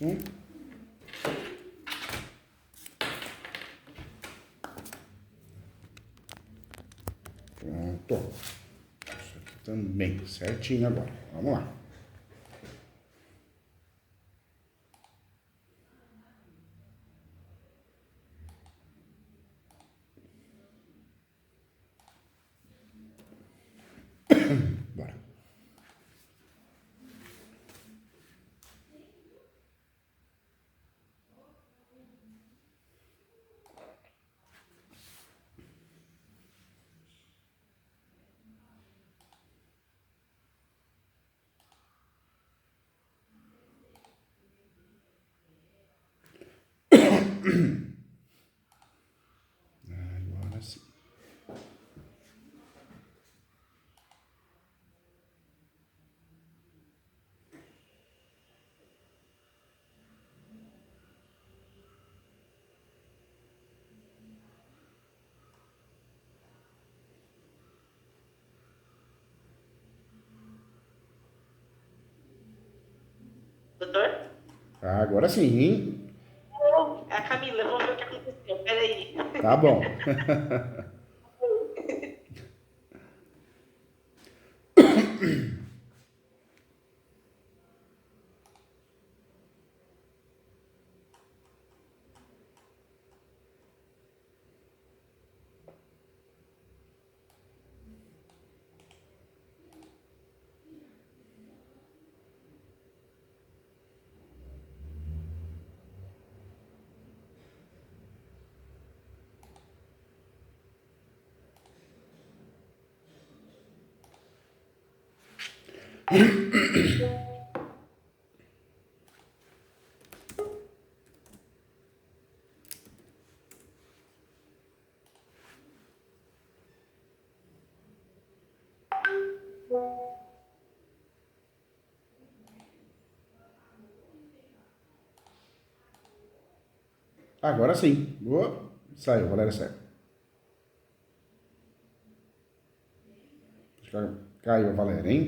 Isso. Pronto. Isso aqui também, certinho agora. Vamos lá. Bora. Agora sim. Doutor? Agora sim, hein? É a Camila, vamos ver o que aconteceu. Peraí. Tá bom. Agora sim. Saiu, Valéria saiu. Caiu a Valéria, hein?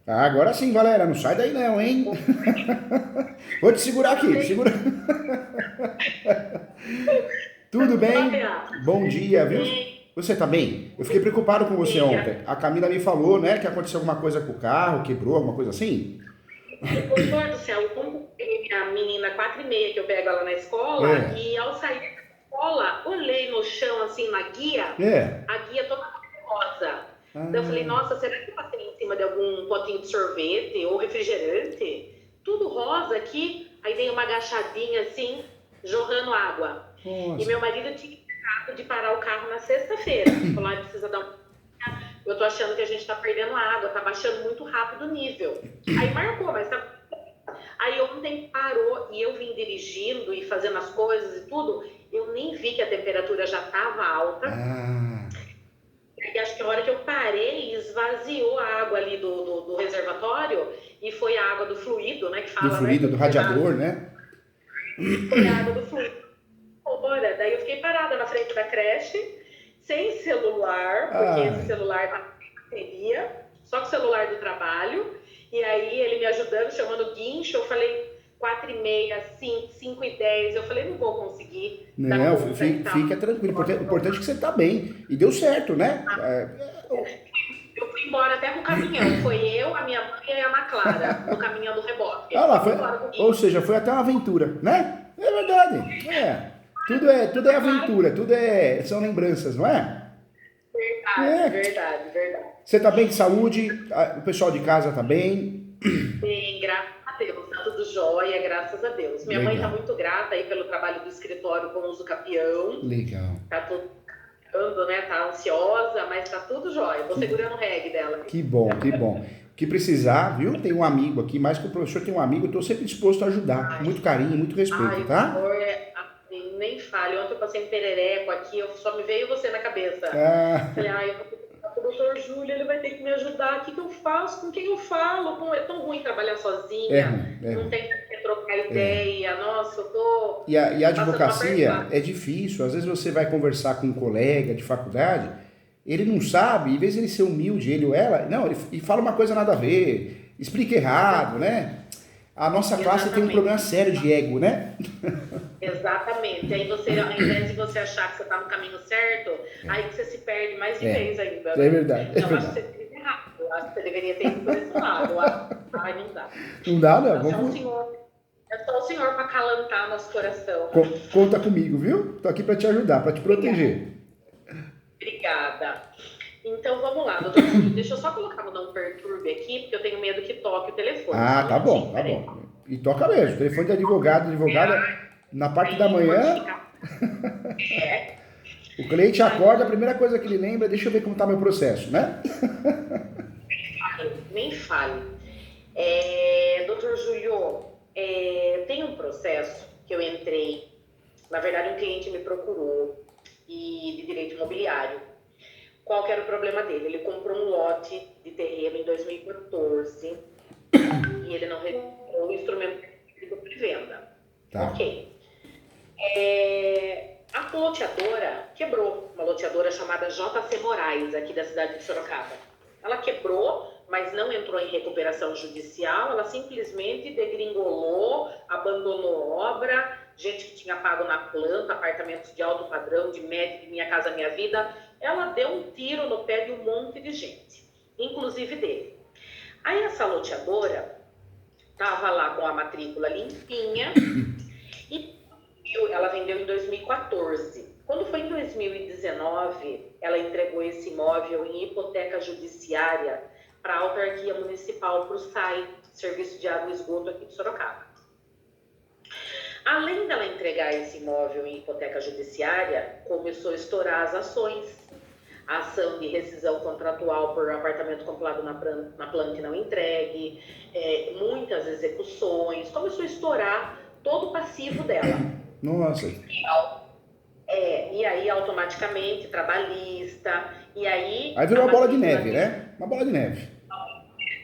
Agora sim, Valéria, não sai daí não, hein? Vou te segurar aqui, segura. Tudo bem? Olha, Bom dia, viu? bem, Você tá bem? Eu fiquei preocupado com você bem, ontem. A Camila me falou, né, que aconteceu alguma coisa com o carro, quebrou, alguma coisa assim? doutor do céu, como peguei minha menina 4h30 que eu pego ela na escola, É, e ao sair da escola, olhei no chão, assim, na guia, é. a guia toda rosa. Daí eu falei, Ah, nossa, será que eu passei em cima de algum potinho de sorvete ou refrigerante? Tudo rosa aqui. Aí dei uma agachadinha, assim, jorrando água. E nossa. meu marido tinha ficado de parar o carro na sexta-feira. Falou, ah, precisa dar um... Eu tô achando que a gente tá perdendo água, tá baixando muito rápido o nível. Aí marcou, mas tá... Aí ontem parou e eu vim dirigindo e fazendo as coisas e tudo, eu nem vi que a temperatura já estava alta. Ah, E acho que a hora que eu parei, esvaziou a água ali do reservatório e foi a água do fluido, né? Que do fala, né? fluido, do Porque radiador, né? foi a água do fluido. Ora, daí eu fiquei parada na frente da creche, sem celular, porque esse Ai, celular tá sem bateria, só com o celular do trabalho. E aí ele me ajudando, chamando o guincho, eu falei 4h30, 5h10, eu falei, não vou conseguir dar não, conta e tal. fica tranquilo. O importante é que você tá bem. E deu certo, né? Eu fui embora até com o caminhão. Foi eu, a minha mãe e a Ana Clara no caminhão do reboque. Ah lá, Fui embora com o ou guincho. seja, foi até uma aventura, né? É verdade. É. Tudo é Claro, aventura, são lembranças, não é? verdade, É. verdade, verdade. Você tá bem de saúde? O pessoal de casa tá bem? Bem, graças a Deus, tá tudo jóia, graças a Deus. Minha mãe tá Legal, muito grata aí pelo trabalho do escritório com o uso capião. legal. Tá tudo andando, né? Tá ansiosa, mas tá tudo jóia. Tô Que, segurando o reggae dela. que bom, que bom. O que precisar, viu? Tem um amigo aqui, mais que o professor tem um amigo, eu tô sempre disposto a ajudar. Com Ai, muito carinho, muito respeito, ai, o tá? senhor é assim, nem fale. Ontem eu passei um perereco aqui, só me veio você na cabeça. Ah, Falei, ai, eu vou o doutor Júlio, ele vai ter que me ajudar, o que eu faço, com quem eu falo? É tão ruim trabalhar sozinha, não tem com quem trocar ideia, nossa, eu tô E a passando uma advocacia pergunta. é difícil, às vezes você vai conversar com um colega de faculdade, ele não sabe, em vez de ele ser humilde, ele ou ela, não, ele fala uma coisa nada a ver, explica errado, né? A nossa classe tem um Exatamente. problema sério de ego, né? Exatamente. Aí você, ao invés de você achar que você está no caminho certo, aí que você se perde mais de vez ainda, É né? verdade, é Então, eu acho que verdade. você fez errado. Eu acho que você deveria ter ido por esse lado. Eu acho, ai, não dá. Não dá, não. É só o senhor para acalantar nosso coração. Conta comigo, viu? Tô aqui para te ajudar, para te proteger. Obrigada. Então vamos lá, doutor Júlio. Deixa eu só colocar no não perturbe aqui, porque eu tenho medo que toque o telefone. Só Ah, um tá bom, minutinho, tá peraí. bom. E toca mesmo. Telefone de advogado, advogada, na parte da Aí pode manhã, ficar. É. o cliente Ai, acorda, a primeira coisa que ele lembra é: deixa eu ver como tá meu processo, né? nem fale. Doutor Júlio, tem um processo que eu entrei. Na verdade, um cliente me procurou de direito imobiliário. Qual que era o problema dele? Ele comprou um lote de terreno em 2014 e ele não registrou o instrumento de venda. Tá. Ok. A loteadora quebrou, uma loteadora chamada JC Moraes, aqui da cidade de Sorocaba. Ela quebrou, mas não entrou em recuperação judicial, ela simplesmente degringolou, abandonou obra, gente que tinha pago na planta, apartamentos de alto padrão, de médio, de Minha Casa Minha Vida, ela deu um tiro no pé de um monte de gente, inclusive dele. Aí essa loteadora estava lá com a matrícula limpinha e ela vendeu em 2014. Quando foi em 2019, ela entregou esse imóvel em hipoteca judiciária para a autarquia municipal, para o SAI, Serviço de Água e Esgoto aqui de Sorocaba. Além dela entregar esse imóvel em hipoteca judiciária, começou a estourar as ações. A ação de rescisão contratual por apartamento comprado na planta e não entregue, muitas execuções, começou a estourar todo o passivo dela. Nossa. E aí automaticamente trabalhista, e aí... Aí virou uma bola de neve, né? Uma bola de neve.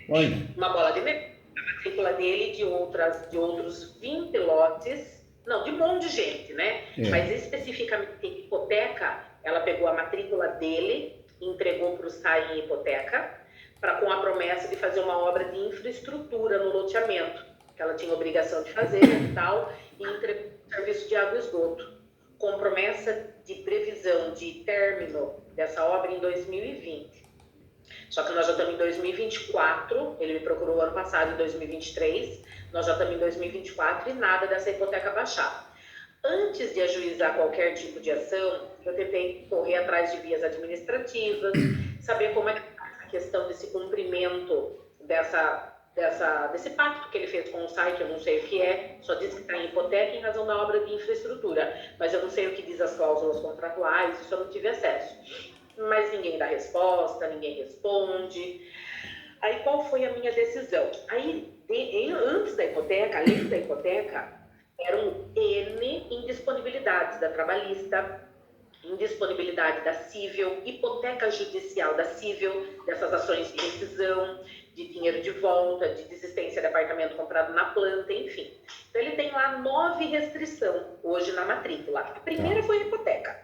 Olha. Uma bola de neve. A matrícula dele de outros 20 lotes, não, de um monte de gente, né? Mas especificamente em hipoteca, ela pegou a matrícula dele, entregou para o SAI em hipoteca, com a promessa de fazer uma obra de infraestrutura no loteamento, que ela tinha obrigação de fazer e tal, e entregou o serviço de água e esgoto, com promessa de previsão de término dessa obra em 2020. Só que nós já estamos em 2024, ele me procurou ano passado, em 2023, nós já estamos em 2024 e nada dessa hipoteca baixar. Antes de ajuizar qualquer tipo de ação, eu tentei correr atrás de vias administrativas, saber como é que está essa questão desse cumprimento desse pacto que ele fez com o SAI, que eu não sei o que é, só diz que está em hipoteca em razão da obra de infraestrutura, mas eu não sei o que diz as cláusulas contratuais, isso eu não tive acesso. Mas ninguém dá resposta, ninguém responde. Aí qual foi a minha decisão? Aí, antes da hipoteca, além da hipoteca, eram N indisponibilidades da trabalhista, indisponibilidade da cível, hipoteca judicial da cível, dessas ações de rescisão, de dinheiro de volta, de desistência de apartamento comprado na planta, enfim. Então ele tem lá 9 restrições hoje na matrícula. A primeira foi a hipoteca.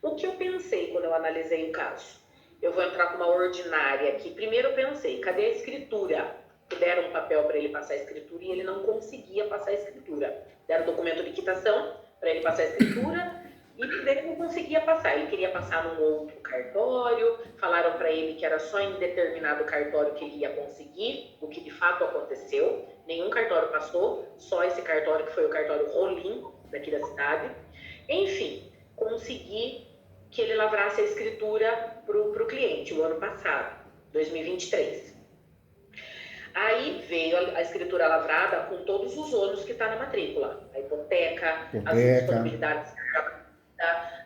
O que eu pensei quando eu analisei o caso? Eu vou entrar com uma ordinária aqui. Primeiro eu pensei, cadê a escritura? Deram um papel para ele passar a escritura e ele não conseguia passar a escritura. Deram documento de quitação para ele passar a escritura e ele não conseguia passar. Ele queria passar num outro cartório, falaram para ele que era só em determinado cartório que ele ia conseguir, o que de fato aconteceu. Nenhum cartório passou, só esse cartório que foi o cartório Rolim, daqui da cidade. Enfim, consegui que ele lavrasse a escritura para o cliente o ano passado, 2023. Aí veio a escritura lavrada com todos os ônus que está na matrícula. A hipoteca, as indisponibilidades,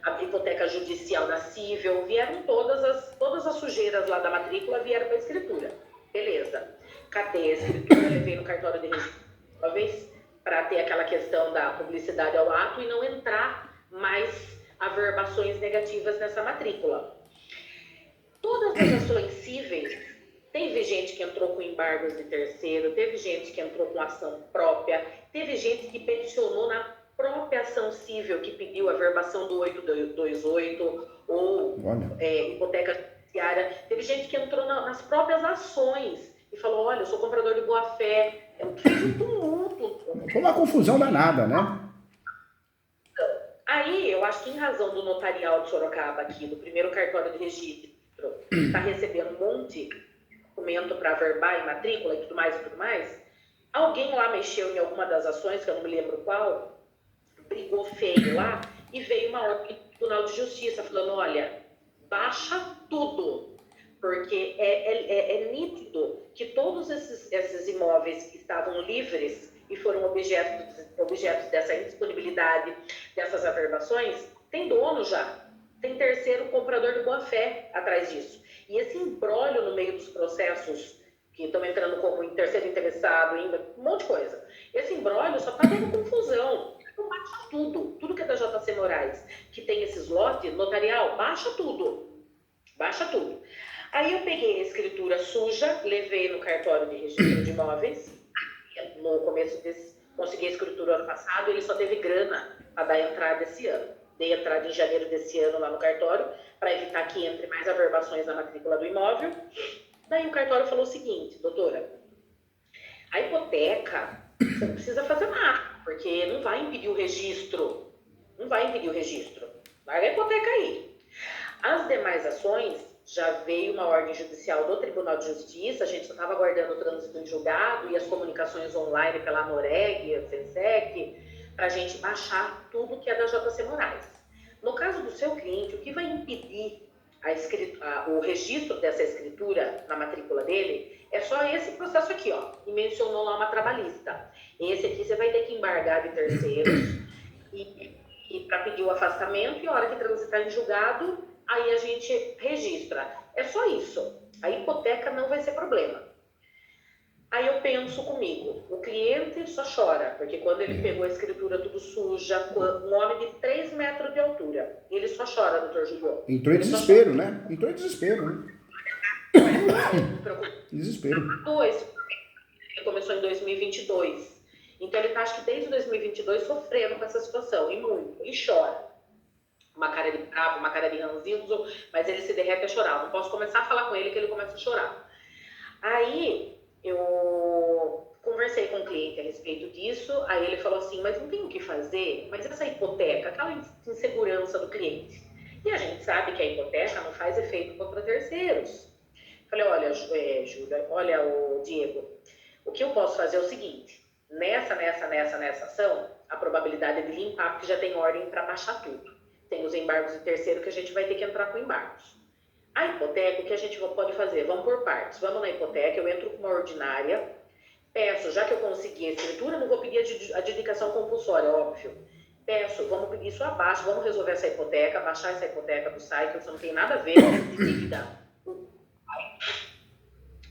a hipoteca judicial da cível, vieram todas as sujeiras lá da matrícula, vieram para a escritura. Beleza. Cadê a escritura? Levei no cartório de registro de imóveis para ter aquela questão da publicidade ao ato e não entrar mais averbações negativas nessa matrícula. Todas as ações cíveis, teve gente que entrou com embargos de terceiro, teve gente que entrou com ação própria, teve gente que peticionou na própria ação civil, que pediu a verbação do 828 ou hipoteca judiciária. Teve gente que entrou nas próprias ações e falou, olha, eu sou comprador de boa-fé. Fez um tumulto. Foi uma confusão danada, né? Aí, eu acho que em razão do notarial de Sorocaba aqui, do primeiro cartório de registro, está recebendo um monte de documento para averbar e matrícula e tudo mais, alguém lá mexeu em alguma das ações, que eu não me lembro qual, brigou feio lá, e veio uma ordem do Tribunal de Justiça falando, olha, baixa tudo, porque é nítido que todos esses imóveis que estavam livres e foram objetos dessa indisponibilidade, dessas averbações, tem dono já, tem terceiro comprador de boa-fé atrás disso. E esse imbróglio no meio dos processos, que estão entrando como terceiro interessado, um monte de coisa, esse imbróglio só está dando confusão. Então baixa tudo que é da JC Moraes, que tem esses lotes, notarial, baixa tudo. Aí eu peguei a escritura suja, levei no cartório de registro de imóveis, no começo consegui a escritura ano passado, ele só teve grana para dar entrada esse ano. Dei entrada em janeiro desse ano lá no cartório, para evitar que entre mais averbações na matrícula do imóvel. Daí o cartório falou o seguinte, doutora, a hipoteca, você não precisa fazer nada, porque não vai impedir o registro. Larga a hipoteca aí. As demais ações, já veio uma ordem judicial do Tribunal de Justiça, a gente só estava aguardando o trânsito em julgado e as comunicações online pela Noreg, a FENSEC, para a gente baixar tudo que é da JC Moraes. No caso do seu cliente, o que vai impedir o registro dessa escritura na matrícula dele é só esse processo aqui, ó, e mencionou lá uma trabalhista. Esse aqui você vai ter que embargar de terceiros e para pedir o afastamento, e a hora que transitar em julgado, aí a gente registra. É só isso. A hipoteca não vai ser problema. Aí eu penso comigo, o cliente só chora, porque quando ele pegou a escritura tudo suja, um homem de 3 metros de altura, ele só chora, doutor Júlio. Entrou em desespero, né? Desespero. Ele começou em 2022. Então ele tá, acho que desde 2022, sofrendo com essa situação, e muito. Ele chora. Uma cara de bravo, uma cara de ranzinzo, mas ele se derrete a chorar. Não posso começar a falar com ele que ele começa a chorar. Aí eu conversei com o cliente a respeito disso, aí ele falou assim, mas não tem o que fazer, mas essa hipoteca, aquela insegurança do cliente. E a gente sabe que a hipoteca não faz efeito contra terceiros. Falei, olha, Júlia, olha, o Diego, o que eu posso fazer é o seguinte, nessa ação, a probabilidade é de limpar, porque já tem ordem para baixar tudo. Tem os embargos de terceiro que a gente vai ter que entrar com embargos. A hipoteca, o que a gente pode fazer? Vamos por partes. Vamos na hipoteca, eu entro com uma ordinária, peço, já que eu consegui a escritura, não vou pedir a adjudicação compulsória, óbvio. Peço, vamos pedir isso abaixo, vamos resolver essa hipoteca, baixar essa hipoteca do site, isso não tem nada a ver com dívida.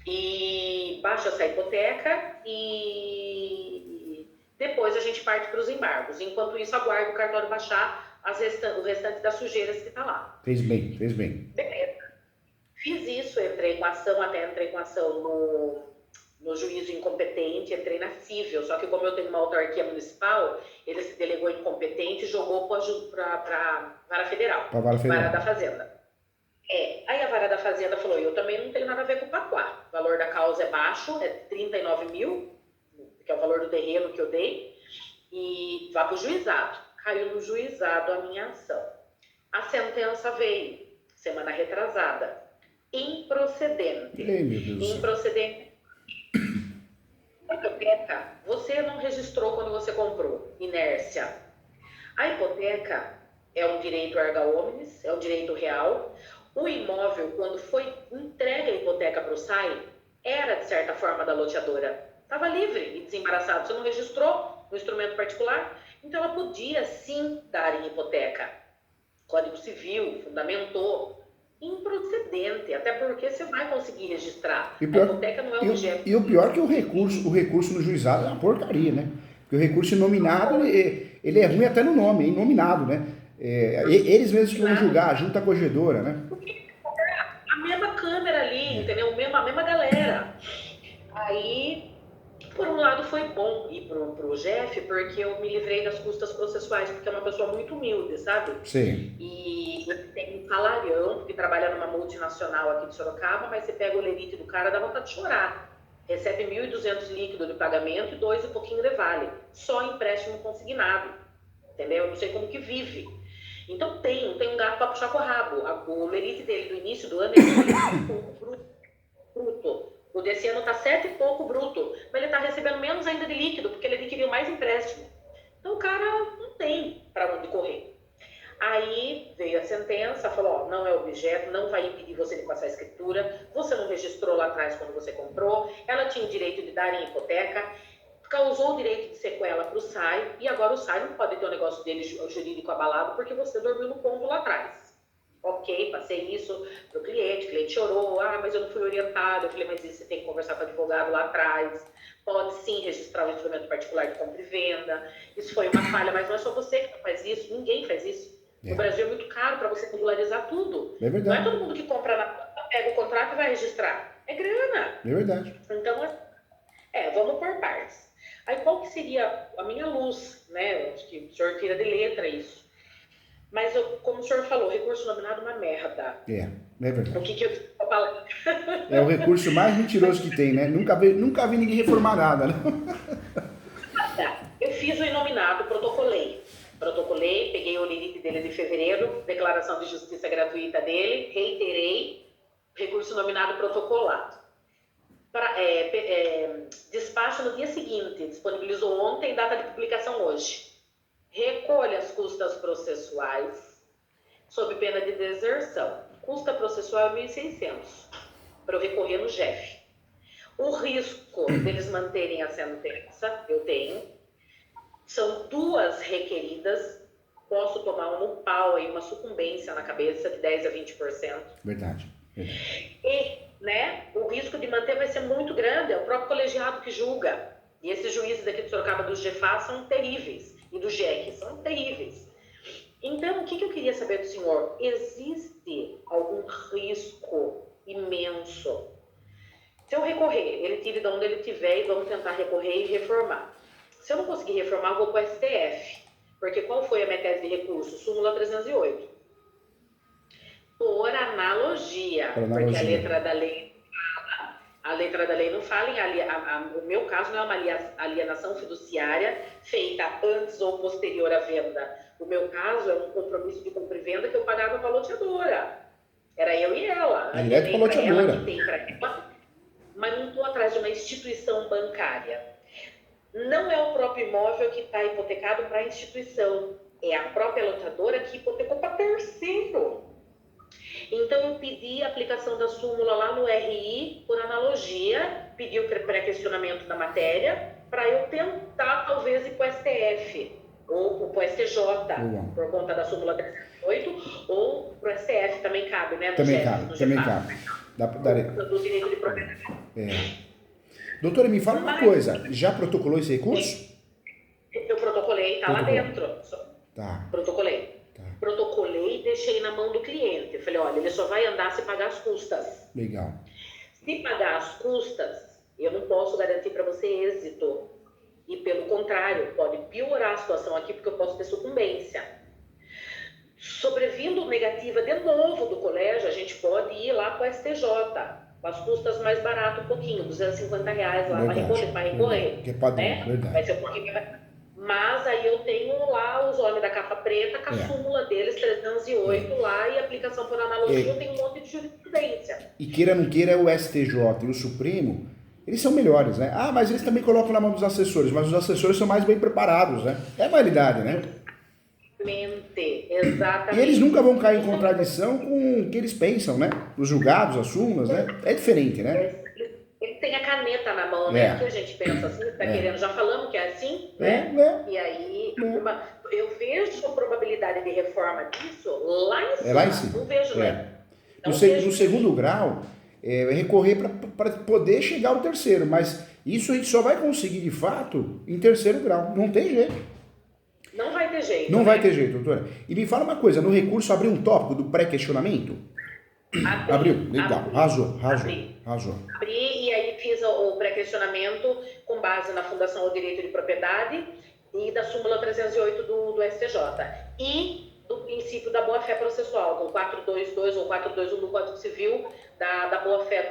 E baixo essa hipoteca e depois a gente parte para os embargos. Enquanto isso, aguardo o cartório baixar o restante das sujeiras que está lá. Fez bem. Beleza. Fiz isso, entrei com ação no juízo incompetente, entrei na cível, só que como eu tenho uma autarquia municipal, ele se delegou incompetente e jogou para Vara Federal, Vara da Fazenda. Aí a Vara da Fazenda falou, eu também não tenho nada a ver com o patuá, o valor da causa é baixo, é 39 mil, que é o valor do terreno que eu dei, e vá para o juizado. Caiu no juizado a minha ação. A sentença veio, semana retrasada, improcedente. Ei, meu Deus. Improcedente. A hipoteca, você não registrou quando você comprou, inércia. A hipoteca é um direito erga omnes, é um direito real. O imóvel, quando foi entregue a hipoteca para o SAI, era, de certa forma, da loteadora. Estava livre e desembaraçado. Você não registrou no instrumento particular, então ela podia, sim, dar em hipoteca. Código Civil fundamentou improcedente, até porque você vai conseguir registrar. A hipoteca não é um objeto. E o pior é que o recurso no juizado é uma porcaria, né? Porque o recurso inominado, ele é ruim até no nome, é inominado, né? Eles mesmos que vão julgar, a junta corregedora, né? A mesma entendeu? A mesma galera. Aí, por um lado, foi bom ir pro Jeff, porque eu me livrei das custas processuais, porque é uma pessoa muito humilde, sabe? Sim. E tem um salarião, que trabalha numa multinacional aqui de Sorocaba, mas você pega o lerite do cara, dá vontade de chorar. Recebe 1.200 líquido de pagamento e 2 e pouquinho de vale. Só empréstimo consignado, entendeu? Eu não sei como que vive. Então tem um gato para puxar com o rabo. O lerite dele do início do ano é 7 e pouco bruto. O desse ano está 7 e pouco bruto. Mas ele está recebendo menos ainda de líquido, porque ele adquiriu mais empréstimo. Então o cara não tem para onde correr. Aí veio a sentença, falou, ó, não é objeto, não vai impedir você de passar a escritura, você não registrou lá atrás quando você comprou, ela tinha o direito de dar em hipoteca, causou o direito de sequela para o SAI, e agora o SAI não pode ter o negócio dele jurídico abalado porque você dormiu no pombo lá atrás. Ok, passei isso para o cliente chorou, mas eu não fui orientado, eu falei, mas isso você tem que conversar com o advogado lá atrás, pode sim registrar o instrumento particular de compra e venda, isso foi uma falha, mas não é só você que faz isso, ninguém faz isso. No Brasil é muito caro para você regularizar tudo. É verdade. Não é todo mundo que compra, pega o contrato e vai registrar. É grana. É verdade. Então, vamos por partes. Aí qual que seria a minha luz, né? Eu acho que o senhor tira de letra isso. Mas, como o senhor falou, recurso nominado é uma merda. É verdade. O que eu estou falando? É o recurso mais mentiroso que tem, né? Nunca vi ninguém reformar nada, né? Eu fiz o inominado, protocolei, peguei o limite dele de fevereiro, declaração de justiça gratuita dele, reiterei, recurso nominado protocolado. Despacho no dia seguinte, disponibilizou ontem, data de publicação hoje. Recolhe as custas processuais, sob pena de deserção. Custa processual é 1.600, para eu recorrer no JEF. O risco deles manterem a sentença, eu tenho. São 2 requeridas, posso tomar um pau aí, uma sucumbência na cabeça de 10% a 20%. Verdade. E, né, o risco de manter vai ser muito grande, é o próprio colegiado que julga. E esses juízes aqui de Sorocaba do GFA são terríveis, e do GEC são terríveis. Então, o que eu queria saber do senhor? Existe algum risco imenso? Se eu recorrer, ele tire de onde ele tiver e vamos tentar recorrer e reformar. Se eu não conseguir reformar, eu vou para o STF. Porque qual foi a minha tese de recurso? Súmula 308. Por analogia. Porque a letra da lei não fala em o meu caso não é uma alienação fiduciária feita antes ou posterior à venda. O meu caso é um compromisso de compra e venda que eu pagava para a loteadora. Era eu e ela. Direto para a loteadora. Mas não estou atrás de uma instituição bancária. Não é o próprio imóvel que está hipotecado para a instituição, é a própria lotadora que hipotecou para terceiro. Então, eu pedi a aplicação da súmula lá no RI, por analogia, pedi o pré-questionamento da matéria, para eu tentar, talvez, ir para o STF, ou para o STJ, por conta da súmula 308, ou para o STF, também cabe, né? Também cabe. Do direito de propriedade. Doutora, me fala uma coisa, já protocolou esse recurso? Eu protocolei, tá lá dentro. Tá. Protocolei e deixei na mão do cliente. Eu falei, olha, ele só vai andar se pagar as custas. Legal. Se pagar as custas, eu não posso garantir para você êxito. E pelo contrário, pode piorar a situação aqui, porque eu posso ter sucumbência. Sobrevindo negativa de novo do colégio, a gente pode ir lá para o STJ. Com as custas mais barato um pouquinho, R$250 lá para recolher. Que é padrão, né? verdade. Vai ser um pouquinho mais. Mas aí eu tenho lá os homens da capa preta, com a súmula deles, 308 lá, e aplicação por analogia, eu tenho um monte de jurisprudência. E queira ou não queira, o STJ e o Supremo, eles são melhores, né? Mas eles também colocam na mão dos assessores, mas os assessores são mais bem preparados, né? É a realidade, né? Exatamente. E eles nunca vão cair em contradição com o que eles pensam, né? Os julgados, as súmulas, né? É diferente, né? Ele tem a caneta na mão, né? Que a gente pensa assim, tá querendo, já falamos que é assim, né? E aí, eu vejo a probabilidade de reforma disso lá em cima. Lá em cima. Não vejo, né? No segundo grau, recorrer para poder chegar ao terceiro, mas isso a gente só vai conseguir de fato em terceiro grau. Não tem jeito. Não vai ter jeito. Não vai ter jeito, doutora. E me fala uma coisa, no recurso abriu um tópico do pré-questionamento? Abriu, legal, arrasou. Abri e aí fiz o pré-questionamento com base na Fundação ao Direito de Propriedade e da súmula 308 do STJ. E do princípio da boa-fé processual, do 422 ou 421 do Código Civil, da boa-fé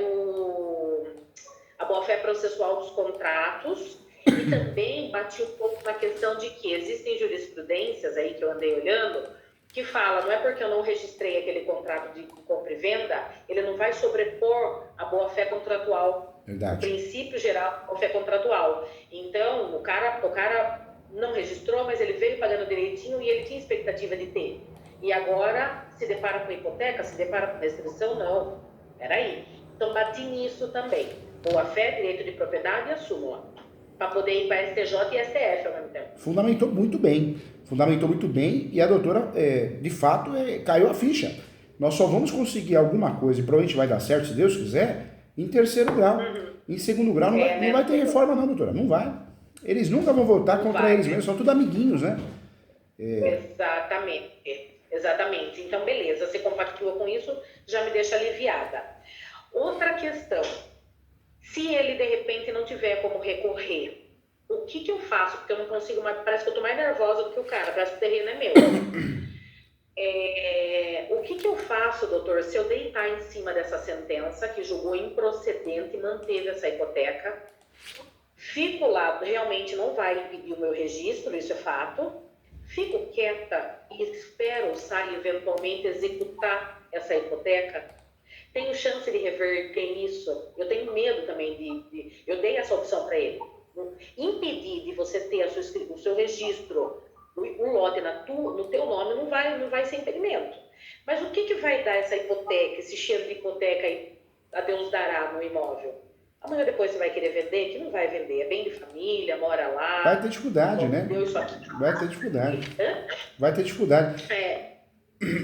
a boa-fé processual dos contratos. E também bati um pouco na questão de que existem jurisprudências aí que eu andei olhando, que fala, não é porque eu não registrei aquele contrato de compra e venda, ele não vai sobrepor a boa-fé contratual. Verdade. O princípio geral da boa-fé contratual. Então, o cara não registrou, mas ele veio pagando direitinho e ele tinha expectativa de ter. E agora se depara com hipoteca, se depara com restrição, não. Peraí. Então, bati nisso também. Boa-fé, direito de propriedade e a súmula. Para poder ir para STJ e STF ao mesmo tempo. Fundamentou muito bem e a doutora, de fato, caiu a ficha. Nós só vamos conseguir alguma coisa, e provavelmente vai dar certo, se Deus quiser, em terceiro grau. Em segundo grau não vai ter reforma não, doutora, não vai. Eles nunca vão votar contra eles mesmos, são tudo amiguinhos, né? Exatamente. Então, beleza, você compactua com isso, já me deixa aliviada. Outra questão, se ele de repente não tiver como recorrer, o que eu faço? Porque eu não consigo mais, parece que eu tô mais nervosa do que o cara, parece que o terreno é meu. O que eu faço, doutor, se eu deitar em cima dessa sentença que julgou improcedente e manteve essa hipoteca, fico lá, realmente não vai impedir o meu registro, isso é fato, fico quieta e espero sair eventualmente executar essa hipoteca? Tenho chance de reverter isso? Eu tenho medo também eu dei essa opção para ele. Impedir de você ter o seu registro, o lote no teu nome, não vai ser impedimento. Mas o que vai dar essa hipoteca, esse cheiro de hipoteca aí, a Deus dará no imóvel? Amanhã depois você vai querer vender, que não vai vender, é bem de família, mora lá. Vai ter dificuldade, né? Vai ter dificuldade.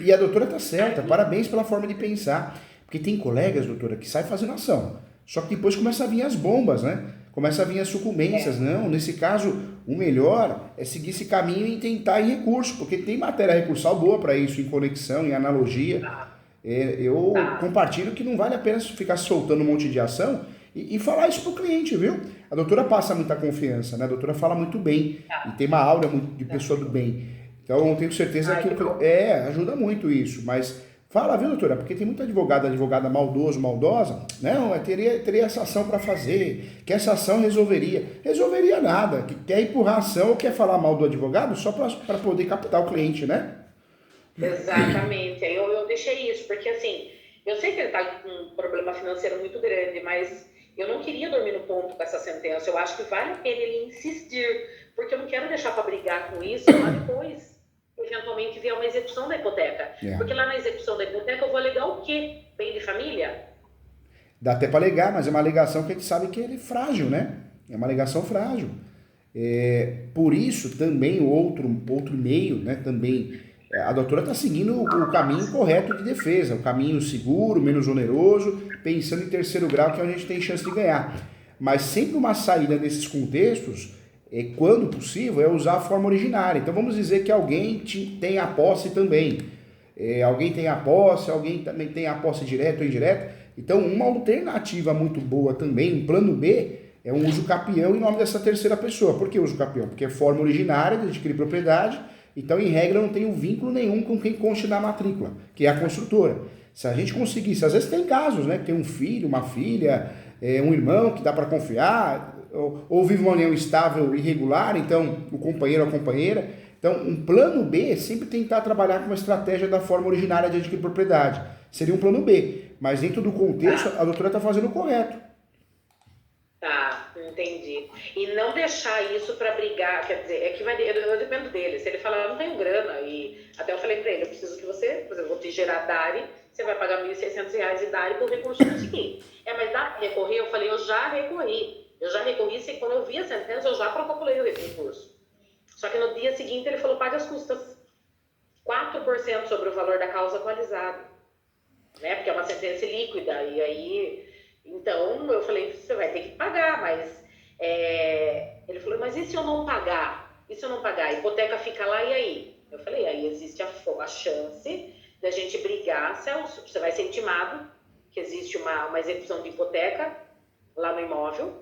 E a doutora tá certa, parabéns pela forma de pensar. Porque tem colegas, doutora, que saem fazendo ação. Só que depois começa a vir as bombas, né? Começa a vir as sucumbências. Não, nesse caso, o melhor é seguir esse caminho e tentar ir recurso, porque tem matéria recursal boa para isso, em conexão, em analogia. Eu compartilho que não vale a pena ficar soltando um monte de ação e falar isso pro cliente, viu? A doutora passa muita confiança, né? A doutora fala muito bem e tem uma aura de pessoa do bem. Então, eu tenho certeza que ajuda muito isso, mas... Fala, viu, doutora? Porque tem muita advogada maldosa. Não, teria essa ação para fazer, que essa ação resolveria. Resolveria nada. Que quer empurrar a ação ou quer falar mal do advogado só para poder captar o cliente, né? Exatamente. Eu deixei isso, porque assim, eu sei que ele está com um problema financeiro muito grande, mas eu não queria dormir no ponto com essa sentença. Eu acho que vale a pena ele insistir, porque eu não quero deixar para brigar com isso lá depois. Eventualmente vier uma execução da hipoteca. Porque lá na execução da hipoteca eu vou alegar o quê? Bem de família? Dá até para alegar, mas é uma alegação que a gente sabe que ele é frágil, né? É uma alegação frágil. Por isso, também, outro meio, né? Também, a doutora está seguindo o caminho correto de defesa, o caminho seguro, menos oneroso, pensando em terceiro grau, que é onde a gente tem chance de ganhar. Mas sempre uma saída nesses contextos... quando possível, é usar a forma originária. Então, vamos dizer que alguém tem a posse também. Alguém tem a posse, alguém também tem a posse direta ou indireta. Então, uma alternativa muito boa também, um plano B, é um uso capião em nome dessa terceira pessoa. Por que uso capião? Porque é forma originária de adquirir propriedade, então, em regra, não tem um vínculo nenhum com quem conste na matrícula, que é a construtora. Se a gente conseguisse, às vezes tem casos, né, que tem um filho, uma filha, um irmão que dá para confiar, ou vive uma união estável irregular, então o companheiro ou a companheira. Então, um plano B é sempre tentar trabalhar com uma estratégia da forma originária de adquirir propriedade. Seria um plano B, mas dentro do contexto, a doutora está fazendo o correto. Tá, entendi. E não deixar isso para brigar, quer dizer, eu dependo dele. Se ele falar, eu não tenho grana, e até eu falei para ele, eu preciso que você, por exemplo, eu vou te gerar DARI, você vai pagar R$ 1.600 de DARI por recurso conseguir. Mas dá para recorrer? Eu falei, eu já recorri, e quando eu vi a sentença, eu já protocolei o recurso. Só que no dia seguinte ele falou, pague as custas, 4% sobre o valor da causa atualizado, né? Porque é uma sentença líquida, e aí, então eu falei, você vai ter que pagar, mas ele falou, mas e se eu não pagar? A hipoteca fica lá, e aí? Eu falei, aí existe a chance da gente brigar, Celso, você vai ser intimado, que existe uma execução de hipoteca lá no imóvel,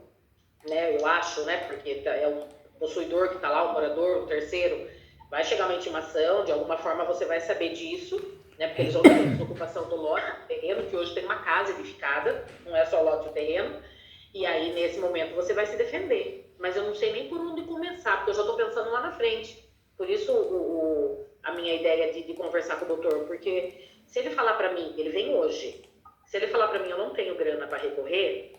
né? Eu acho, né? Porque é o possuidor que está lá, o morador, o terceiro, vai chegar uma intimação, de alguma forma você vai saber disso, né? Porque eles vão ter a desocupação do lote, do terreno, que hoje tem uma casa edificada, não é só o lote do terreno, e aí nesse momento você vai se defender. Mas eu não sei nem por onde começar, porque eu já estou pensando lá na frente. Por isso a minha ideia de conversar com o doutor, porque se ele falar para mim, ele vem hoje, se ele falar para mim eu não tenho grana para recorrer,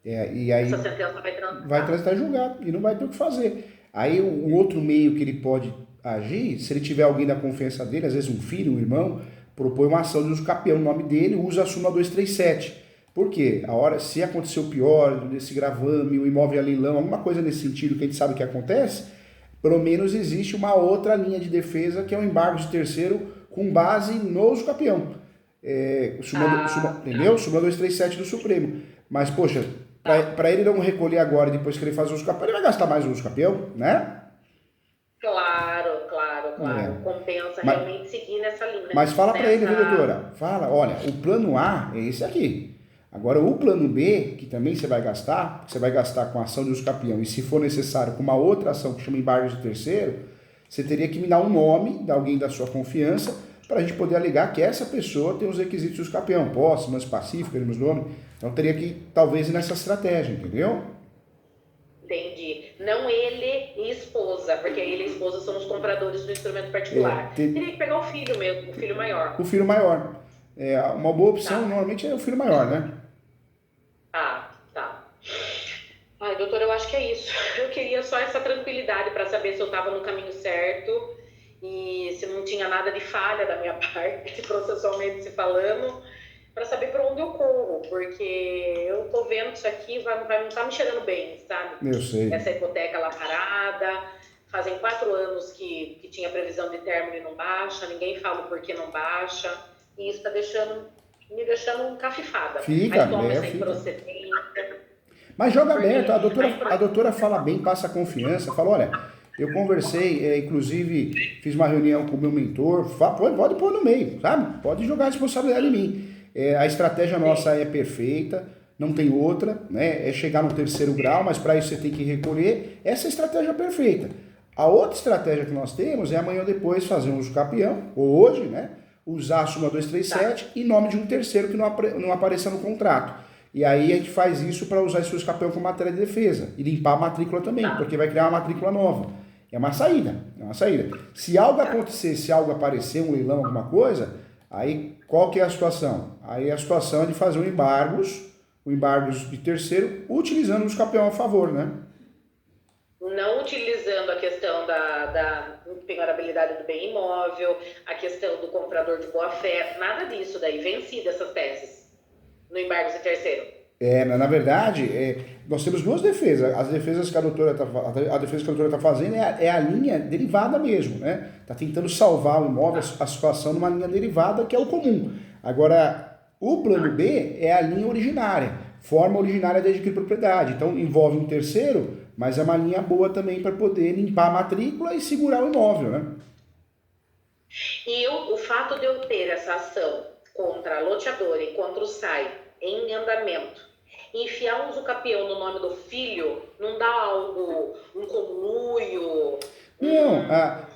E aí essa sentença vai transitar. vai transitar julgado e não vai ter o que fazer. Aí um outro meio que ele pode agir, se ele tiver alguém da confiança dele, às vezes um filho, um irmão, propõe uma ação de uso capião no nome dele, usa a súmula 237. Por quê? A hora, se aconteceu pior, desse gravame, o imóvel a leilão, alguma coisa nesse sentido que a gente sabe que acontece, pelo menos existe uma outra linha de defesa que é o embargo de terceiro com base no uso capião. Entendeu? Súmula 237 do Supremo. Mas, poxa, para ele não recolher agora e depois que ele faz o uso capião, ele vai gastar mais o uso capião, né? Claro. Compensa realmente seguir nessa linha. Mas fala para ele, viu, doutora? Fala, olha, o plano A é esse aqui. Agora, o plano B, que também você vai gastar, você vai gastar com a ação de uso capião e, se for necessário, com uma outra ação que chama embargo de terceiro, você teria que me dar um nome de alguém da sua confiança para a gente poder alegar que essa pessoa tem os requisitos de uso capião, posse, mas pacífico, temos nome. Então, teria que, talvez, ir nessa estratégia, entendeu? Entendi. Não ele e esposa, porque ele e esposa são os compradores do instrumento particular. Teria que pegar o filho mesmo, o filho maior. O filho maior. Uma boa opção, normalmente, é o filho maior, né? Tá. Ai, doutor, eu acho que é isso. Eu queria só essa tranquilidade para saber se eu estava no caminho certo e se não tinha nada de falha da minha parte, processualmente se falando, para saber por onde eu corro, porque eu tô vendo que isso aqui não tá me cheirando bem, sabe? Eu sei. Essa hipoteca lá parada, fazem 4 anos que tinha previsão de término e não baixa, ninguém fala por que não baixa, e isso tá me deixando cafifada. Fica, aí toma essa fica. improcedência. Mas joga aberto, a doutora fala bem, passa confiança, fala, olha, eu conversei, inclusive fiz uma reunião com o meu mentor, pode pôr no meio, sabe? Pode jogar a responsabilidade em mim. A estratégia nossa é perfeita, não tem outra, né? É chegar no terceiro grau, mas para isso você tem que recolher. Essa é a estratégia perfeita. A outra estratégia que nós temos é amanhã ou depois fazer um uso capião, ou hoje, né? Usar a súmula 237 em nome de um terceiro que não apareça no contrato. E aí a gente faz isso para usar esse uso capião como matéria de defesa e limpar a matrícula também, porque vai criar uma matrícula nova. É uma saída. Se algo acontecer, se algo aparecer, um leilão, alguma coisa, aí qual que é a situação? Aí a situação é de fazer o embargos de terceiro, utilizando o uso capião a favor, né? Não utilizando a questão da impenhorabilidade do bem imóvel, a questão do comprador de boa-fé, nada disso daí, vencida essas teses no embargo de terceiro. Na verdade, nós temos duas defesas. As defesas que a doutora está fazendo é a linha derivada mesmo, né? Está tentando salvar o imóvel, a situação numa linha derivada, que é o comum. Agora, o plano B é a linha originária, forma originária de adquirir propriedade. Então, envolve um terceiro, mas é uma linha boa também para poder limpar a matrícula e segurar o imóvel, né? E o fato de eu ter essa ação contra a loteadora e contra o SAI em andamento, enfiar um uso capião no nome do filho, não dá algo, um conluio? Não,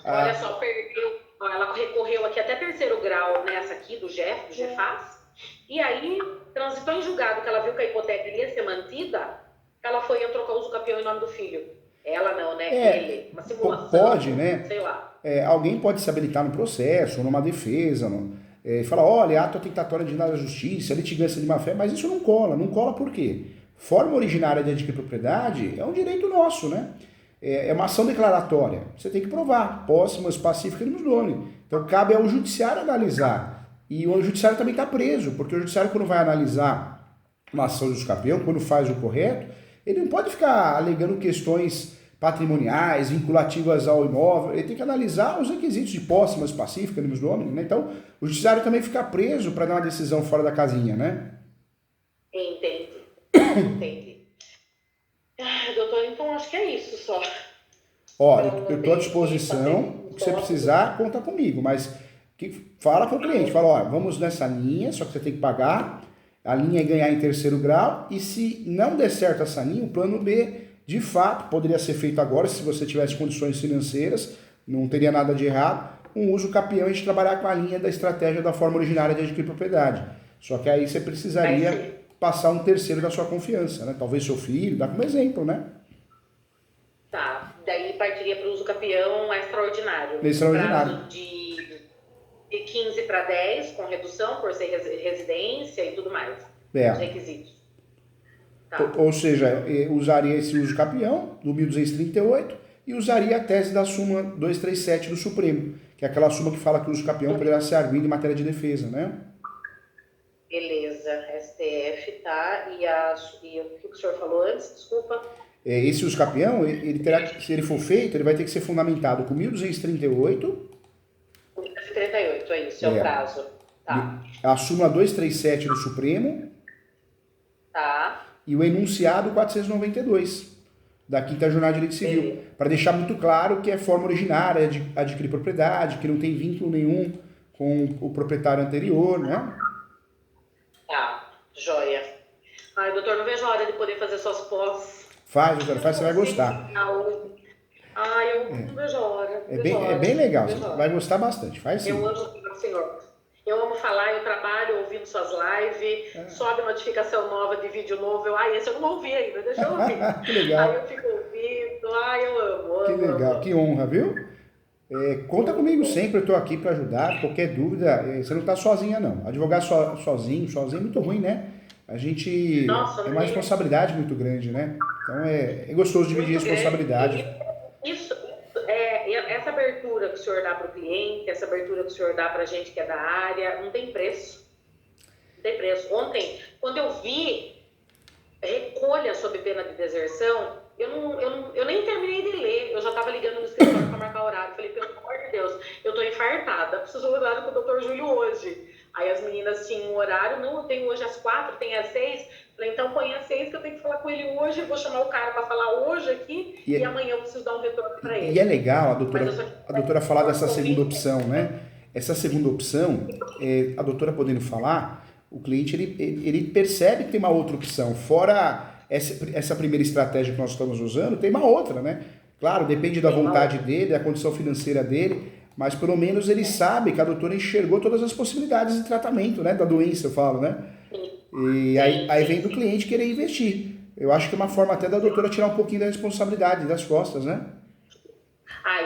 olha só, perdeu, ela recorreu aqui até terceiro grau nessa aqui do GFAS, e aí transitou em julgado, que ela viu que a hipoteca ia ser mantida, ela foi e trocou o uso capião em nome do filho. Ela não, né? Ele. Uma simulação. Pode, né? Sei lá. Alguém pode se habilitar no processo, numa defesa, e falar, olha, ato tentatório de nada da justiça, litigância de má-fé, mas isso não cola. Não cola por quê? Forma originária de adquirir propriedade é um direito nosso, né? É uma ação declaratória. Você tem que provar. Posse, mas pacífica e nos done. Então cabe ao judiciário analisar. E o judiciário também está preso, porque o judiciário, quando vai analisar uma ação de uso capião, quando faz o correto, ele não pode ficar alegando questões patrimoniais, vinculativas ao imóvel, ele tem que analisar os requisitos de posse, mas pacífica, nos nomes, né? Então, o judiciário também fica preso para dar uma decisão fora da casinha, né? Entendi. Doutor, então acho que é isso só. Eu estou à disposição, se você precisar, conta comigo, mas Fala com o cliente, fala, ó, vamos nessa linha, só que você tem que pagar, a linha é ganhar em terceiro grau, e se não der certo essa linha, o plano B, de fato, poderia ser feito agora, se você tivesse condições financeiras, não teria nada de errado, um uso capião de trabalhar com a linha da estratégia da forma originária de adquirir propriedade. Só que aí você precisaria passar um terceiro da sua confiança, né? Talvez seu filho, dá como exemplo, né? Tá, daí partiria para o uso capião extraordinário. Extraordinário. Prazo de 15 para 10, com redução por ser residência e tudo mais. Os requisitos. Tá. Ou seja, usaria esse uso capião do 1238 e usaria a tese da súmula 237 do Supremo, que é aquela súmula que fala que o uso capião poderá ser arguido em matéria de defesa, né? Beleza, STF, tá? E o que o senhor falou antes? Desculpa. Esse uso capião, ele terá, se ele for feito, ele vai ter que ser fundamentado com 1238. 1238, é isso, é o prazo. Tá. A súmula 237 do Supremo. Tá. E o enunciado 492 da Quinta Jornada de Direito Civil, para deixar muito claro que é forma originária de adquirir propriedade, que não tem vínculo nenhum com o proprietário anterior, né? Tá, joia. Ai, doutor, não vejo a hora de poder fazer suas pós. Faz, doutor, faz, você vai gostar. Ai, eu não vejo a hora. É bem legal, você vai gostar bastante, faz sim. Eu amo, senhor. Eu amo falar, eu trabalho ouvindo suas lives, sobe notificação nova de vídeo novo, esse eu não ouvi ainda, deixa eu ouvir. Que legal. Aí eu fico ouvindo, eu amo. Que legal, que honra, viu? Conta comigo sempre, eu estou aqui para ajudar, qualquer dúvida, você não está sozinha não. Advogar sozinho é muito ruim, né? A gente tem uma responsabilidade muito grande, né? Então é gostoso dividir a responsabilidade. Essa abertura que o senhor dá para o cliente, essa abertura que o senhor dá para a gente que é da área, não tem preço. Não tem preço. Ontem, quando eu vi recolha sob pena de deserção, eu nem terminei de ler, eu já estava ligando no escritório para marcar horário. Falei, pelo amor de Deus, eu estou infartada, preciso horário com o doutor Júlio hoje. Aí as meninas tinham um horário, não, eu tenho hoje às 4, tem às 6. Falei, então põe às 6 que eu tenho que falar com ele hoje, vou chamar o cara para falar hoje aqui e amanhã eu preciso dar um retorno para ele. E é legal a doutora falar dessa segunda opção, né? Essa segunda opção, a doutora podendo falar, o cliente ele percebe que tem uma outra opção, fora essa primeira estratégia que nós estamos usando, tem uma outra, né? Claro, depende da vontade dele, da condição financeira dele, mas pelo menos ele sabe que a doutora enxergou todas as possibilidades de tratamento, né? Da doença, eu falo, né? E aí vem do cliente querer investir. Eu acho que é uma forma até da doutora tirar um pouquinho da responsabilidade das costas, né?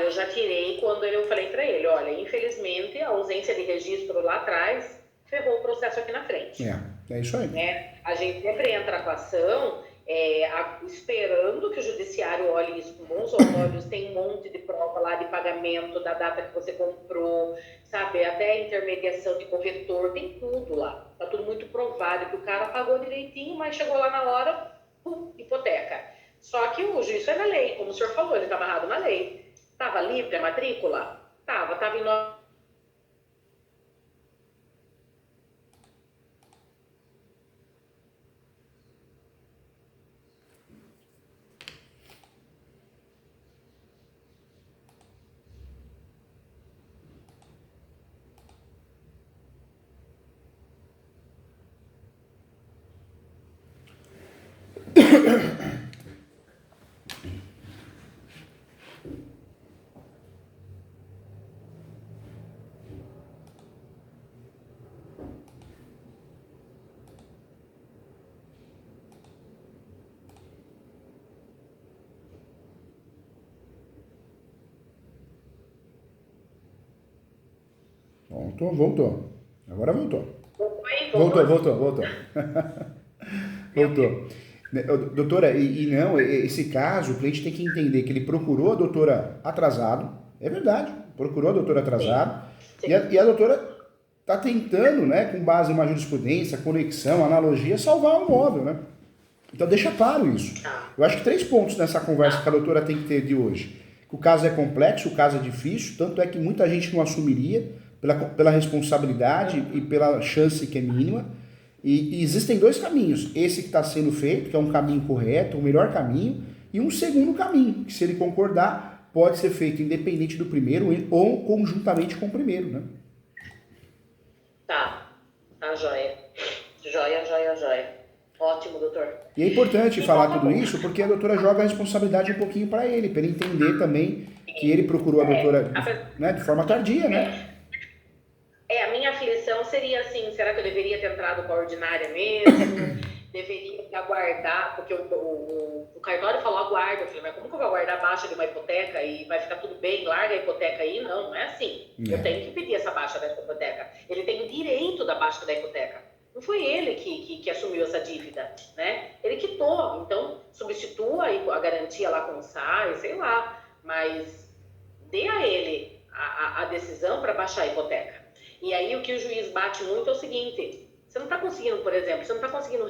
Eu já tirei quando eu falei para ele, olha, infelizmente a ausência de registro lá atrás ferrou o processo aqui na frente. É isso aí. Né? A gente sempre entra com a ação esperando que o judiciário olhe isso com bons olhos, tem um monte de prova lá de pagamento da data que você comprou, sabe, até intermediação de corretor, tem tudo lá, tá tudo muito provado, que o cara pagou direitinho, mas chegou lá na hora, hipoteca. Só que o juiz é na lei, como o senhor falou, ele está amarrado na lei. Estava livre a matrícula? Estava em nome. Voltou. Agora voltou. Voltou. Voltou. Doutora, esse caso, o cliente tem que entender que ele procurou a doutora atrasado, é verdade, procurou a doutora atrasado, sim. E a doutora está tentando, né, com base em uma jurisprudência, conexão, analogia, salvar o imóvel, né? Então deixa claro isso. Eu acho que 3 pontos nessa conversa que a doutora tem que ter de hoje. O caso é complexo, o caso é difícil, tanto é que muita gente não assumiria pela responsabilidade e pela chance que é mínima. E existem 2 caminhos. Esse que está sendo feito, que é um caminho correto, o melhor caminho, e um segundo caminho, que se ele concordar, pode ser feito independente do primeiro ou conjuntamente com o primeiro, né? Joia, joia, joia. Ótimo, doutor. E é importante Então, falar tá tudo bom. isso porque a doutora joga a responsabilidade um pouquinho para ele entender também que ele procurou a doutora, né, de forma tardia, né? A minha aflição seria assim, será que eu deveria ter entrado com a ordinária mesmo? Deveria aguardar, porque o cartório falou aguarda. Eu falei, mas como que eu vou aguardar a baixa de uma hipoteca e vai ficar tudo bem, larga a hipoteca aí? Não, não é assim. Eu tenho que pedir essa baixa da hipoteca. Ele tem o direito da baixa da hipoteca. Não foi ele que assumiu essa dívida, né? Ele quitou, então substitua a garantia lá com o SAI, sei lá, mas dê a ele a decisão para baixar a hipoteca. E aí o que o juiz bate muito é o seguinte: você não está conseguindo, por exemplo, você não está conseguindo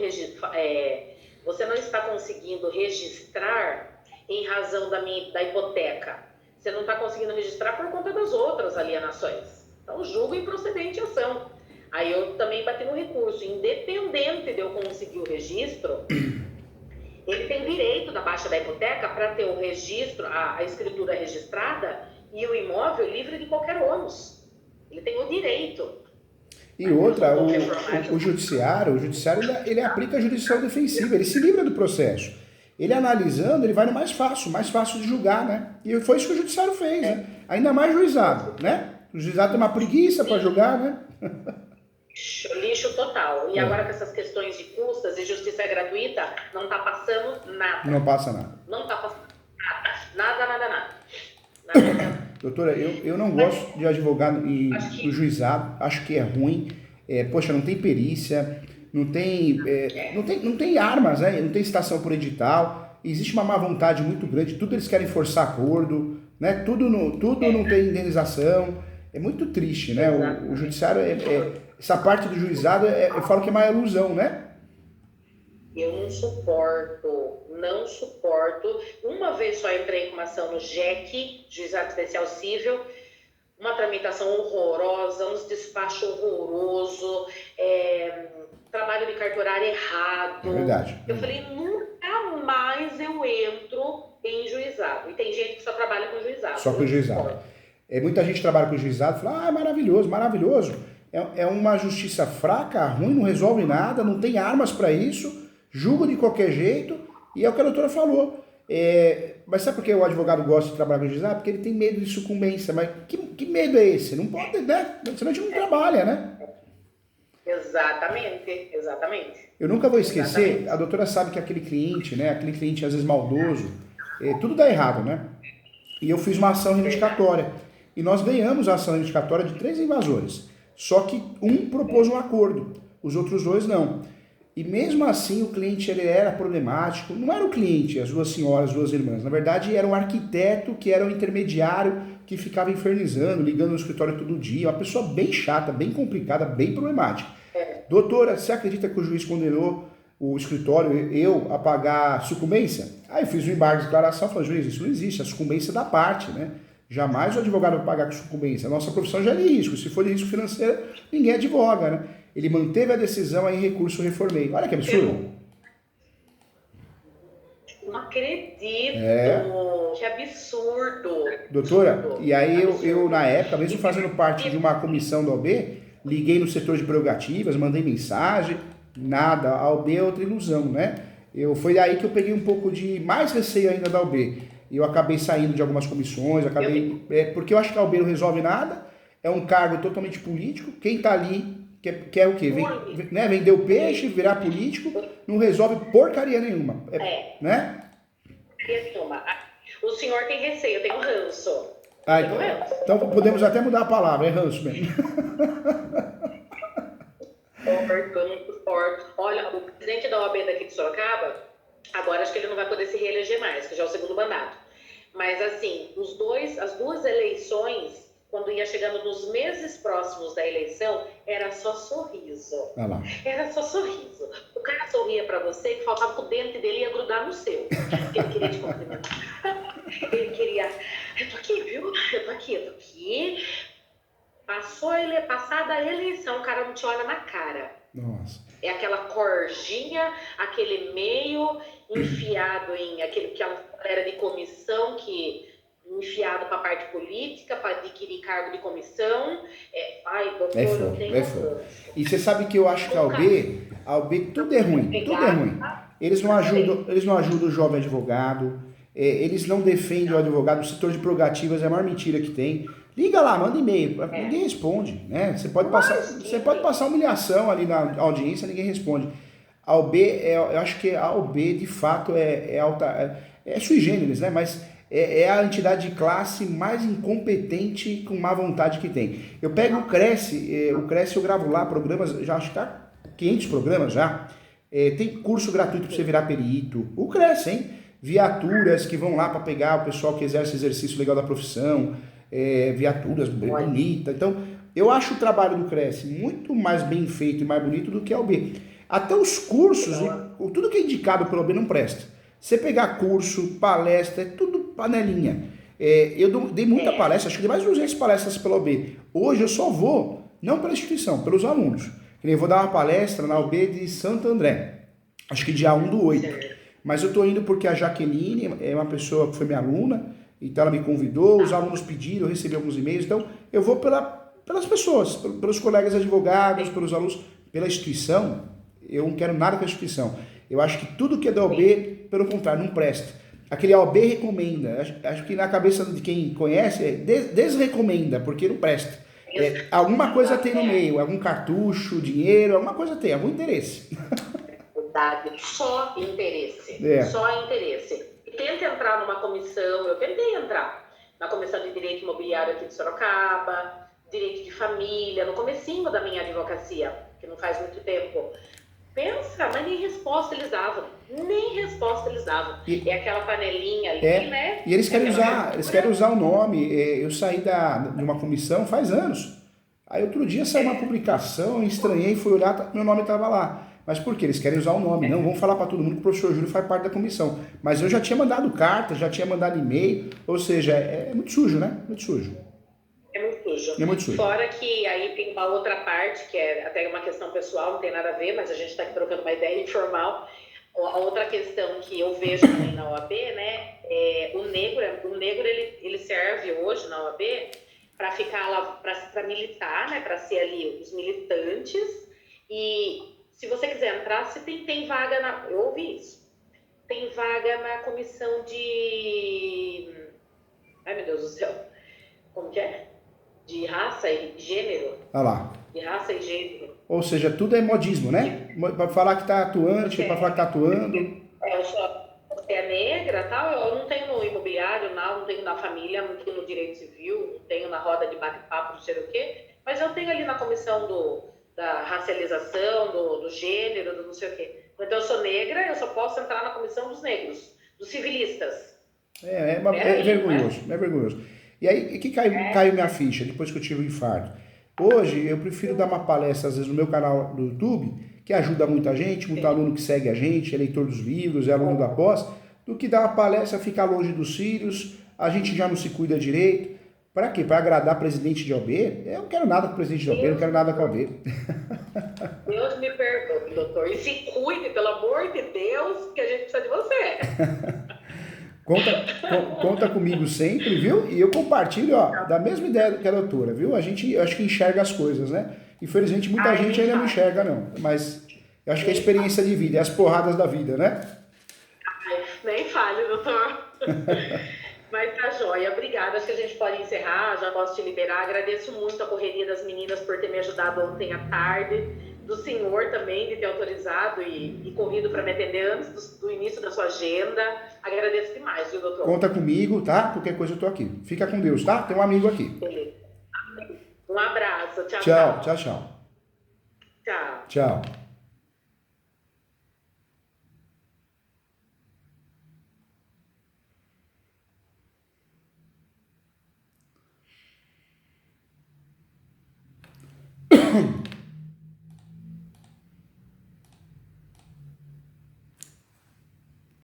você não está conseguindo registrar em razão da hipoteca. Você não está conseguindo registrar por conta das outras alienações. Então, julgo improcedente a ação. Aí eu também bati no recurso. Independente de eu conseguir o registro, ele tem direito da baixa da hipoteca para ter o registro, a escritura registrada e o imóvel livre de qualquer ônus. Ele tem o direito. E outra, o judiciário ele aplica a jurisdição defensiva, ele se livra do processo. Ele analisando, ele vai no mais fácil de julgar, né? E foi isso que o judiciário fez, né? Ainda mais juizado, né? O juizado tem uma preguiça para julgar, né? Lixo total. E agora com essas questões de custas e justiça gratuita, não tá passando nada. Não passa nada. Não tá passando nada. Doutora, eu não gosto de advogado do juizado, acho que é ruim. Poxa, não tem perícia, não tem armas, né? Não tem citação por edital, existe uma má vontade muito grande, tudo eles querem forçar acordo, né? Tudo não tem indenização, é muito triste, né? O judiciário, essa parte do juizado, eu falo que é uma ilusão, né? Eu não suporto. Uma vez só entrei com uma ação no JEC, Juizado Especial Cível, uma tramitação horrorosa, uns despachos horroroso, trabalho de cartorário errado. É verdade. Eu falei, nunca mais eu entro em juizado. E tem gente que só trabalha com juizado. Só com juizado. Muita gente trabalha com juizado e fala, maravilhoso, maravilhoso. É uma justiça fraca, ruim, não resolve nada, não tem armas para isso, julga de qualquer jeito, e é o que a doutora falou. Mas sabe por que o advogado gosta de trabalhar com juizado? Porque ele tem medo de sucumbência. Mas que medo é esse? Não pode, né? Senão a gente não trabalha, né? Exatamente. Eu nunca vou esquecer, a doutora sabe que aquele cliente, né? Aquele cliente às vezes maldoso, tudo dá errado, né? E eu fiz uma ação reivindicatória. E nós ganhamos a ação reivindicatória de 3 invasores. Só que um propôs um acordo, os outros 2 não. E mesmo assim o cliente ele era problemático. Não era o cliente, as 2 senhoras, as 2 irmãs. Na verdade era um arquiteto que era um intermediário que ficava infernizando, ligando no escritório todo dia. Uma pessoa bem chata, bem complicada, bem problemática. Doutora, você acredita que o juiz condenou o escritório, eu, a pagar sucumbência? Aí eu fiz um embargo de declaração e falei, juiz, isso não existe, a sucumbência é da parte, né? Jamais o advogado vai pagar com sucumbência. A nossa profissão já é de risco. Se for de risco financeiro, ninguém advoga, né? Ele manteve a decisão, aí em recurso reformei. Olha que absurdo. Não acredito. Que absurdo. Doutora, e aí eu na época, mesmo fazendo parte de uma comissão da OAB, liguei no setor de prerrogativas, mandei mensagem, nada. A OAB é outra ilusão, né? Foi aí que eu peguei um pouco de mais receio ainda da OAB. Eu acabei saindo de algumas comissões, porque eu acho que a OAB não resolve nada, é um cargo totalmente político, quem está ali quer o quê? Vender o peixe, virar político, não resolve porcaria nenhuma. Né? O senhor tem receio, eu tenho ranço. Então podemos até mudar a palavra, é ranço mesmo. Olha, o presidente da OAB daqui de Sorocaba, agora acho que ele não vai poder se reeleger mais, que já é o 2º mandato. Mas assim, as 2 eleições, quando ia chegando nos meses próximos da eleição, era só sorriso. Era só sorriso. O cara sorria pra você que faltava que o dente dele ia grudar no seu. Porque ele queria te cumprimentar. Ele queria, eu tô aqui, viu? Eu tô aqui. Passada a eleição, o cara não te olha na cara. Nossa. É aquela corjinha, aquele meio enfiado em aquela galera de comissão enfiado para a parte política, para adquirir cargo de comissão. Doutor, é foda. E você sabe que eu acho que a OAB, A OAB, tudo é ruim, tudo é ruim. Eles não ajudam o jovem advogado, eles não defendem o advogado, o setor de prerrogativas é a maior mentira que tem. Liga lá, manda e-mail, ninguém responde, né? Você pode passar humilhação ali na audiência, ninguém responde. A OAB, eu acho que a OAB de fato é sui generis, né? Mas é a entidade de classe mais incompetente com má vontade que tem. Eu pego o Cresce eu gravo lá programas, já acho que tá 500 programas já. Tem curso gratuito para você virar perito. O Cresce, hein? Viaturas que vão lá para pegar o pessoal que exerce exercício legal da profissão, viaturas bonitas. Então, eu acho o trabalho do Cresce muito mais bem feito e mais bonito do que a OAB. Até os cursos, tudo que é indicado pela OAB não presta. Você pegar curso, palestra, é tudo panelinha. Eu dei muita palestra, acho que dei mais de 200 palestras pela OAB. Hoje eu só vou, não pela instituição, pelos alunos. Eu vou dar uma palestra na OAB de Santo André, acho que dia 1/8. Mas eu tô indo porque a Jaqueline é uma pessoa que foi minha aluna, então ela me convidou, os alunos pediram, eu recebi alguns e-mails, então eu vou pelas pessoas, pelos colegas advogados, pelos alunos, pela instituição. Eu não quero nada com a instituição. Eu acho que tudo que é da OAB, pelo contrário, não presta. Aquele OAB recomenda. Acho que na cabeça de quem conhece, desrecomenda, porque não presta. Alguma coisa tem no meio, algum cartucho, dinheiro, alguma coisa tem, algum interesse. Verdade, só interesse. Só interesse. E tenta entrar numa comissão, eu tentei entrar na comissão de direito imobiliário aqui de Sorocaba, direito de família, no comecinho da minha advocacia, que não faz muito tempo. Pensa, mas nem resposta eles davam. É aquela panelinha ali, né? E eles querem usar o nome. Eu saí de uma comissão faz anos. Aí outro dia saiu uma publicação, estranhei, fui olhar, meu nome estava lá. Mas por quê? Eles querem usar o nome. Não, vão falar para todo mundo que o professor Júlio faz parte da comissão. Mas eu já tinha mandado carta, já tinha mandado e-mail. Ou seja, é muito sujo, né? Muito sujo. É muito sujo. Fora que aí tem uma outra parte, que é até uma questão pessoal, não tem nada a ver, mas a gente está aqui trocando uma ideia informal. A outra questão que eu vejo também na OAB, né, o negro ele serve hoje na OAB para ficar lá, para militar, né, para ser ali os militantes. E se você quiser entrar, você tem vaga eu ouvi isso. Tem vaga na comissão de... Ai, meu Deus do céu. Como que é? De raça e gênero. Olha lá. De raça e gênero. Ou seja, tudo é modismo, né? Para falar que está atuante, para falar que está atuando. Você é negra, tal. Eu não tenho no imobiliário, não tenho na família, não tenho no direito civil, não tenho na roda de bate-papo, não sei o quê. Mas eu tenho ali na comissão da racialização, do gênero, do não sei o quê. Então eu sou negra, eu só posso entrar na comissão dos negros, dos civilistas. É vergonhoso, é vergonhoso. E aí, que caiu minha ficha depois que eu tive o infarto? Hoje, eu prefiro dar uma palestra, às vezes, no meu canal do YouTube, que ajuda muita gente, muito aluno que segue a gente, é leitor dos livros, é aluno da pós, do que dar uma palestra, ficar longe dos filhos, a gente já não se cuida direito. Para quê? Para agradar presidente de OAB? Eu não quero nada com o presidente de OAB, eu não quero nada com a OAB. Deus me perdoe, doutor. E se cuide, pelo amor de Deus, que a gente precisa de você. Conta comigo sempre, viu? E eu compartilho, da mesma ideia que a doutora, viu? Eu acho que enxerga as coisas, né? Infelizmente, muita gente ainda não enxerga, não. Mas eu acho que é a experiência de vida, é as porradas da vida, né? Nem fale, doutor. Mas tá joia, obrigada. Acho que a gente pode encerrar, já posso te liberar. Agradeço muito a correria das meninas por ter me ajudado ontem à tarde. Do senhor também, de ter autorizado e corrido para me atender antes do início da sua agenda. Agradeço demais, viu, doutor? Conta comigo, tá? Qualquer coisa eu tô aqui. Fica com Deus, tá? Tem um amigo aqui. Beleza. Um abraço. Tchau, tchau. tchau. Tchau, tchau. Tchau. Tchau.